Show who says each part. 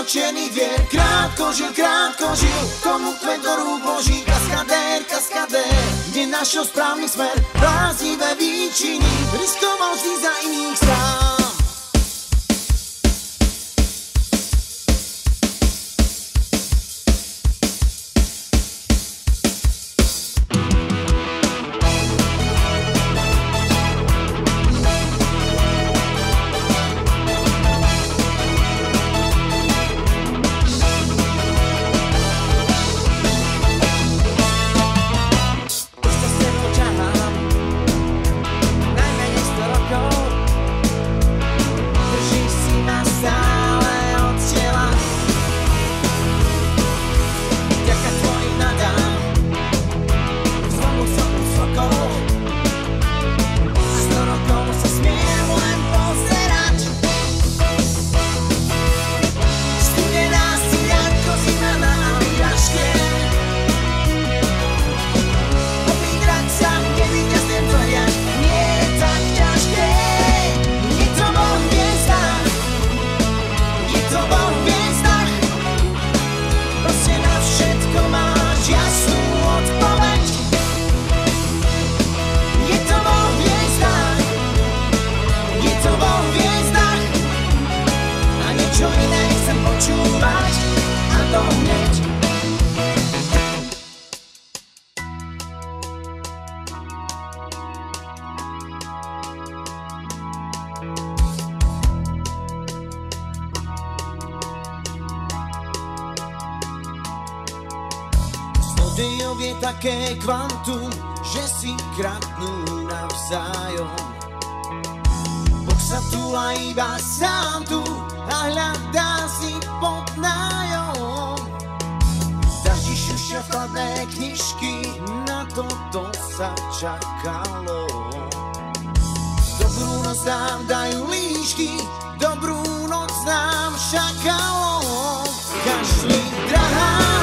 Speaker 1: Černý vier, krátko žil, tomu kvet do rúk vloží. Kaskadér, kde našiel správny smer, bláznivé výčiny, riskoval vždy za iných sám. Dejov je také kvantum, že si kradnú navzájom. Boh sa túla iba sám tu a hľadá si pod nájom. Daždi šušia vkladné knižky, na toto sa čakalo. Dobrú noc nám dajú líšky, dobrú noc nám šakalo. Kašli drahá,